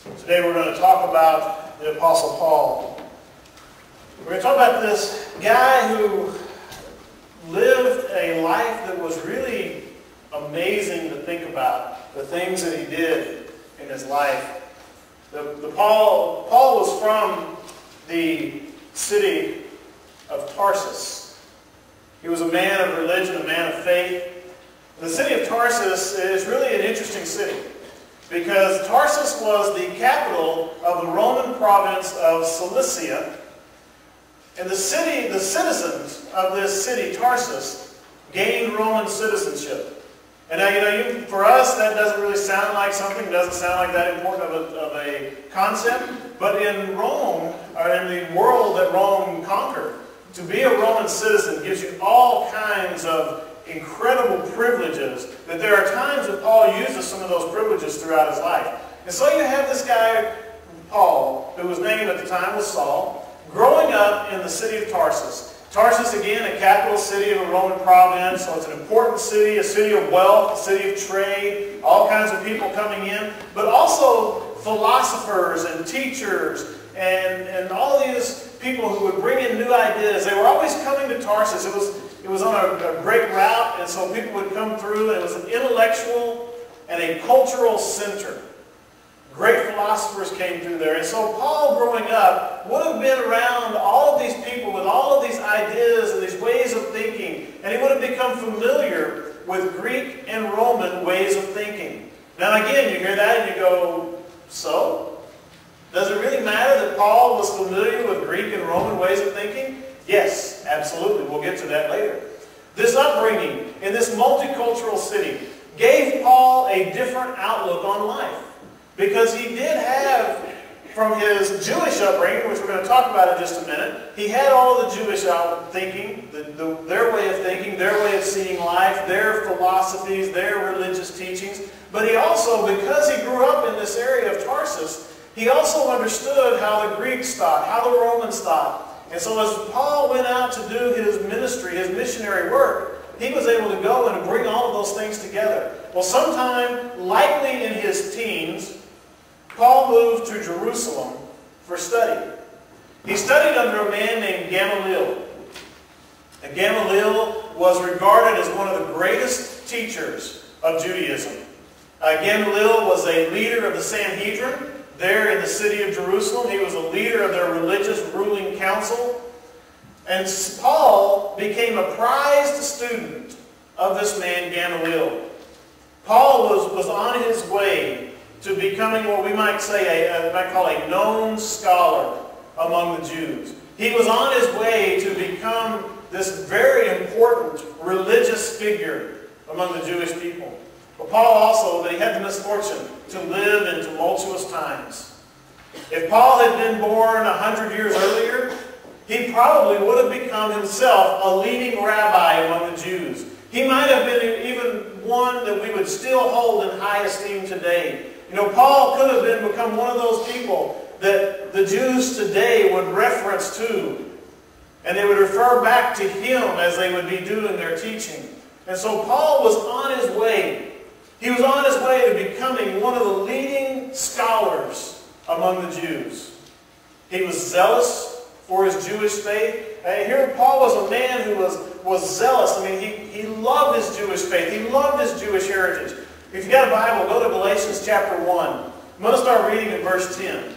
Today we're going to talk about the Apostle Paul. We're going to talk about this guy who lived a life that was really amazing to think about, the things that he did in his life. Paul was from the city of Tarsus. He was a man of religion, a man of faith. The city of Tarsus is really an interesting city because Tarsus was the capital of the Roman province of Cilicia. And the citizens of this city, Tarsus, gained Roman citizenship. And now, for us, that doesn't really sound like something, doesn't sound like that important of a concept. But in Rome, or in the world that Rome conquered, to be a Roman citizen gives you all kinds of incredible privileges, that there are times that Paul uses some of those privileges throughout his life. And so you have this guy, Paul, whose name at the time was Saul, growing up in the city of Tarsus. Tarsus, again, a capital city of a Roman province, so it's an important city, a city of wealth, a city of trade, all kinds of people coming in, but also philosophers and teachers and all these people who would bring in new ideas. They were always coming to Tarsus. It was on a great route, and so people would come through, and it was an intellectual and a cultural center. Great philosophers came through there. And so Paul, growing up, would have been around all of these people with all of these ideas and these ways of thinking, and he would have become familiar with Greek and Roman ways of thinking. Now again, you hear that and you go, so? Does it really matter that Paul was familiar with Greek and Roman ways of thinking? Yes, absolutely. We'll get to that later. This upbringing in this multicultural city gave Paul a different outlook on life. Because he did have, from his Jewish upbringing, which we're going to talk about in just a minute, he had all of the Jewish thinking, their way of thinking, their way of seeing life, their philosophies, their religious teachings. But he also, because he grew up in this area of Tarsus, he also understood how the Greeks thought, how the Romans thought. And so as Paul went out to do his ministry, his missionary work, he was able to go and bring all of those things together. Well, sometime, likely in his teens, Paul moved to Jerusalem for study. He studied under a man named Gamaliel. And Gamaliel was regarded as one of the greatest teachers of Judaism. Gamaliel was a leader of the Sanhedrin there in the city of Jerusalem. He was a leader of their religious ruling council. And Paul became a prized student of this man Gamaliel. Paul was on his way to becoming what we might call a known scholar among the Jews. He was on his way to become this very important religious figure among the Jewish people. But Paul also, he had the misfortune to live in tumultuous times. If Paul had been born 100 years earlier, he probably would have become himself a leading rabbi among the Jews. He might have been even one that we would still hold in high esteem today. Paul could have become one of those people that the Jews today would reference to. And they would refer back to him as they would be doing their teaching. And so Paul was on his way. He was on his way to becoming one of the leading scholars among the Jews. He was zealous for his Jewish faith. And here Paul was a man who was zealous. He loved his Jewish faith. He loved his Jewish heritage. If you've got a Bible, go to Galatians chapter 1. I'm going to start reading at verse 10.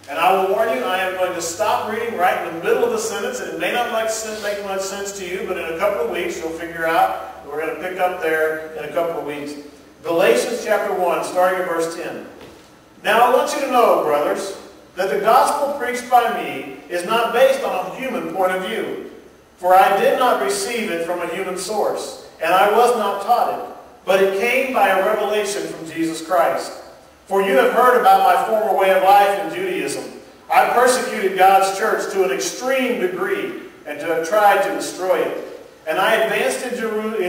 And I will warn you, I am going to stop reading right in the middle of the sentence. And it may not make much sense to you, but in a couple of weeks you'll figure out that we're going to pick up there in a couple of weeks. Galatians chapter 1, starting at verse 10. Now I want you to know, brothers, that the gospel preached by me is not based on a human point of view. For I did not receive it from a human source, and I was not taught it. But it came by a revelation from Jesus Christ. For you have heard about my former way of life in Judaism. I persecuted God's church to an extreme degree and to have tried to destroy it. And I advanced in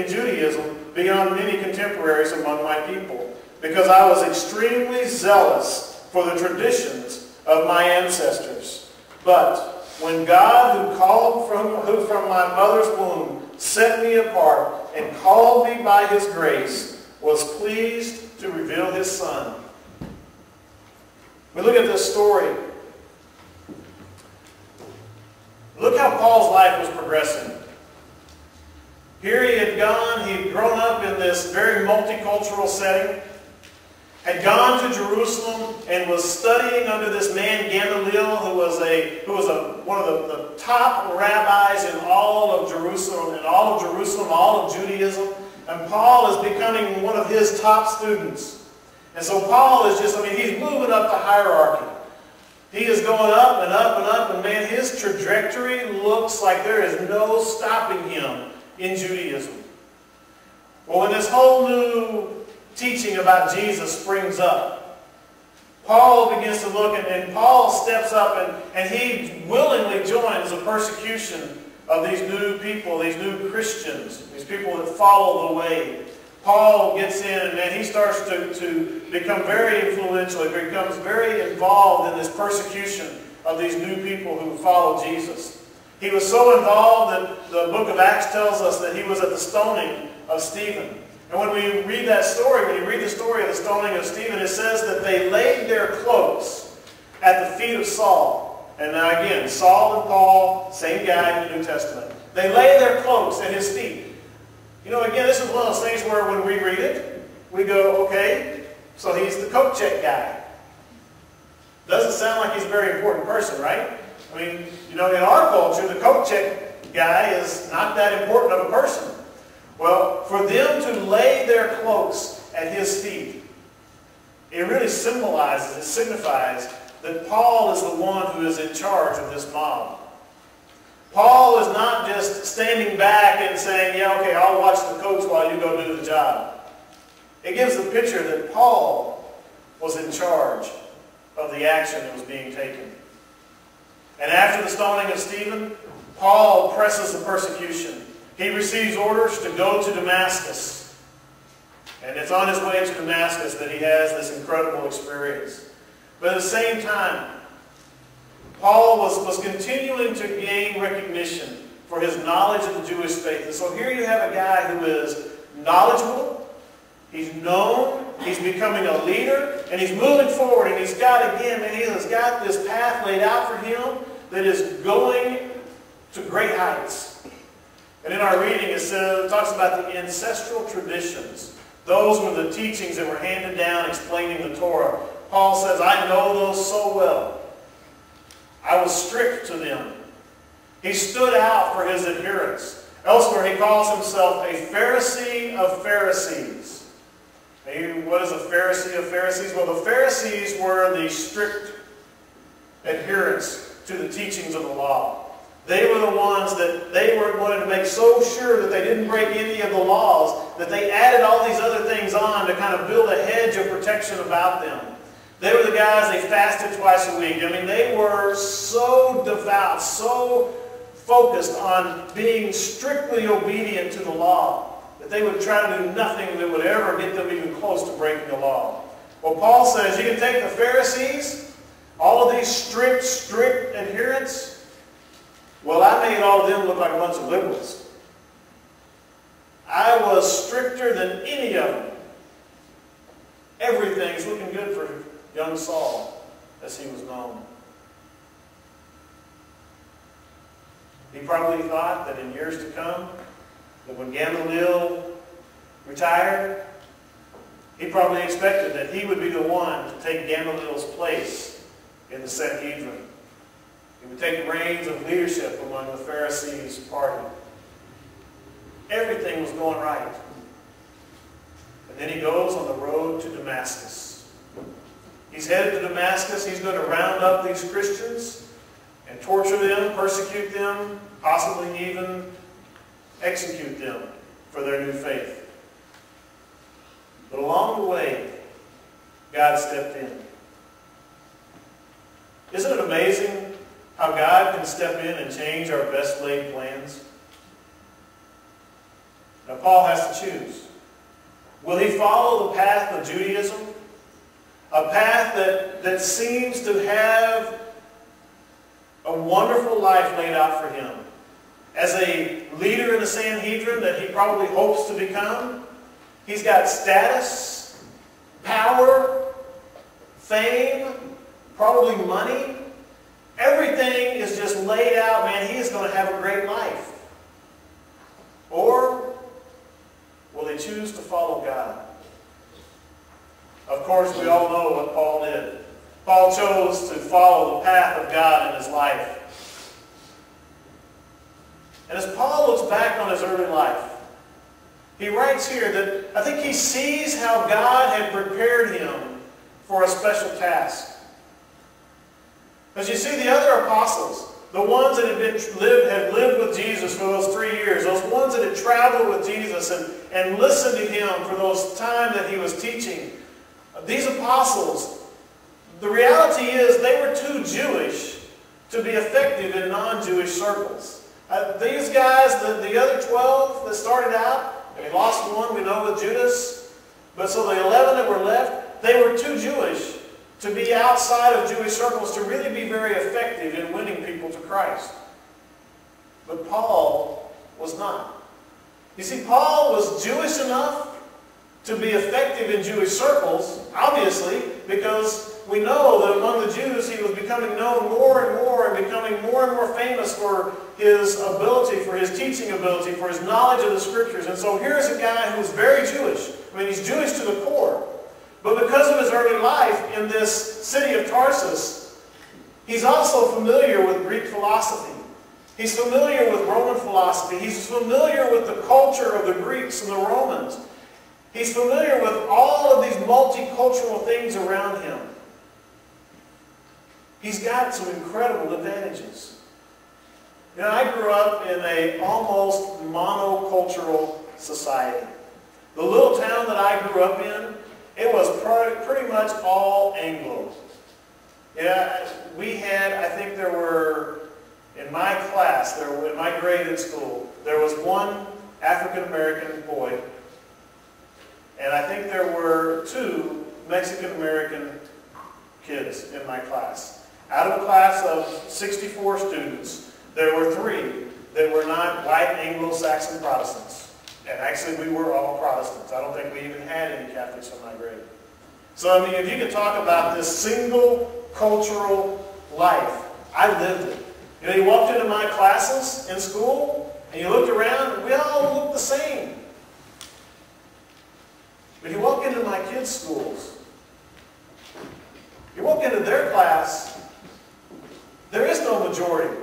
Judaism beyond many contemporaries among my people, because I was extremely zealous for the traditions of my ancestors. But when God, who called from my mother's womb, set me apart and called me by his grace, was pleased to reveal his Son. We look story, look how Paul's life was progressing. Here he had grown up in this very multicultural setting, had gone to Jerusalem and was studying under this man Gamaliel, who was one of the top rabbis in all of Jerusalem, all of Judaism. And Paul is becoming one of his top students. And so Paul is he's moving up the hierarchy. He is going up and up and up, and man, his trajectory looks like there is no stopping him in Judaism. Well, when this whole new teaching about Jesus springs up, Paul begins to look, and Paul steps up, and he willingly joins the persecution of these new people, these new Christians, these people that follow the way. Paul gets in, and man, he starts to become very influential. He becomes very involved in this persecution of these new people who follow Jesus. He was so involved that the book of Acts tells us that he was at the stoning of Stephen. And when we read that story, when you read the story of the stoning of Stephen, it says that they laid their cloaks at the feet of Saul. And now again, Saul and Paul, same guy in the New Testament. They lay their cloaks at his feet. You know, again, this is one of those things where when we read it, we go, okay, so he's the coat check guy. Doesn't sound like he's a very important person, right? I mean, you know, in our culture, the coat check guy is not that important of a person. Well, for them to lay their cloaks at his feet, it really symbolizes, it signifies that Paul is the one who is in charge of this mob. Paul is not just standing back and saying, yeah, okay, I'll watch the coats while you go do the job. It gives the picture that Paul was in charge of the action that was being taken. And after the stoning of Stephen, Paul presses the persecution. He receives orders to go to Damascus. And it's on his way to Damascus that he has this incredible experience. But at the same time, Paul was continuing to gain recognition for his knowledge of the Jewish faith. And so here you have a guy who is knowledgeable, he's known, he's becoming a leader, and he's moving forward, and he's got this path laid out for him that is going to great heights. And in our reading it talks about the ancestral traditions. Those were the teachings that were handed down explaining the Torah. Paul says, I know those so well. I was strict to them. He stood out for his adherence. Elsewhere he calls himself a Pharisee of Pharisees. What is a Pharisee of Pharisees? Well, the Pharisees were the strict adherents to the teachings of the law. They were the ones that they were wanted to make so sure that they didn't break any of the laws that they added all these other things on to kind of build a hedge of protection about them. They were the guys, they fasted twice a week. I mean, they were so devout, so focused on being strictly obedient to the law that they would try to do nothing that would ever get them even close to breaking the law. Well, Paul says you can take the Pharisees, all of these strict adherents. Well, I made all of them look like a bunch of liberals. I was stricter than any of them. Everything's looking good for young Saul, as he was known. He probably thought that in years to come, that when Gamaliel retired, he probably expected that he would be the one to take Gamaliel's place in the Sanhedrin. He would take reins of leadership among the Pharisees' party. Everything was going right. And then he goes on the road to Damascus. He's headed to Damascus. He's going to round up these Christians and torture them, persecute them, possibly even execute them for their new faith. But along the way, God stepped in. Isn't it amazing how God can step in and change our best laid plans? Now Paul has to choose. Will he follow the path of Judaism? A path that seems to have a wonderful life laid out for him. As a leader in the Sanhedrin that he probably hopes to become, he's got status, power, fame, probably money. Everything is just laid out, man. He is going to have a great life. Or will he choose to follow God? Of course, we all know what Paul did. Paul chose to follow the path of God in his life. And as Paul looks back on his early life, he writes here that I think he sees how God had prepared him for a special task. As you see, the other apostles, the ones that had lived with Jesus for those 3 years, those ones that had traveled with Jesus and listened to him for those time that he was teaching, these apostles, the reality is they were too Jewish to be effective in non-Jewish circles. These guys, the other 12 that started out, and we lost one, we know, with Judas. But so the 11 that were left, they were too Jewish to be outside of Jewish circles to really be very effective in winning people to Christ. But Paul was not. You see, Paul was Jewish enough to be effective in Jewish circles, obviously, because we know that among the Jews he was becoming known more and more and becoming more and more famous for his ability, for his teaching ability, for his knowledge of the Scriptures. And so here's a guy who's very Jewish. I mean, he's Jewish to the core. But because of his early life in this city of Tarsus, he's also familiar with Greek philosophy. He's familiar with Roman philosophy. He's familiar with the culture of the Greeks and the Romans. He's familiar with all of these multicultural things around him. He's got some incredible advantages. You know, I grew up in an almost monocultural society. The little town that I grew up in, it was pretty much all Anglo. Yeah, we had, I think there were, in my class, in my grade at school, there was one African-American boy, and I think there were 2 Mexican-American kids in my class. Out of a class of 64 students, there were 3 that were not white Anglo-Saxon Protestants. And actually, we were all Protestants. I don't think we even had any Catholics in my grade. So, I mean, if you could talk about this single cultural life, I lived it. You know, you walked into my classes in school, and you looked around, and we all looked the same. But you walk into my kids' schools, you walk into their class, there is no majority.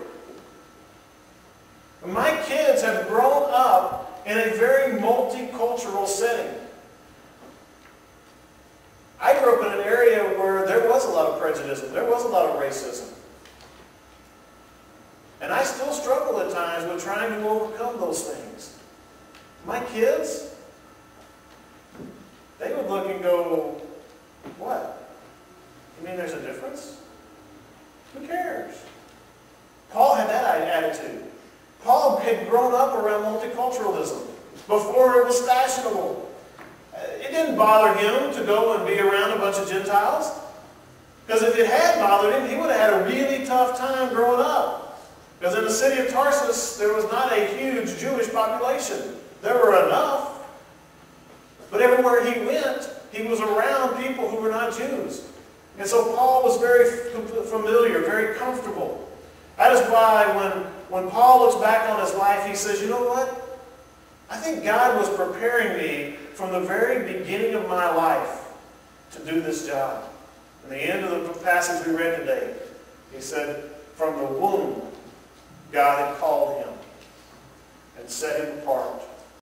My kids have grown up in a very multicultural setting. I grew up in an area where there was a lot of prejudice, there was a lot of racism. And I still struggle at times with trying to overcome those things. My kids, they would look and go, what? You mean there's a difference? Who cares? Paul had that attitude. Paul had grown up around multiculturalism before it was fashionable. It didn't bother him to go and be around a bunch of Gentiles. Because if it had bothered him, he would have had a really tough time growing up. Because in the city of Tarsus, there was not a huge Jewish population. There were enough. But everywhere he went, he was around people who were not Jews. And so Paul was very familiar, very comfortable. That is why when Paul looks back on his life, he says, you know what? I think God was preparing me from the very beginning of my life to do this job. In the end of the passage we read today, he said, from the womb, God had called him and set him apart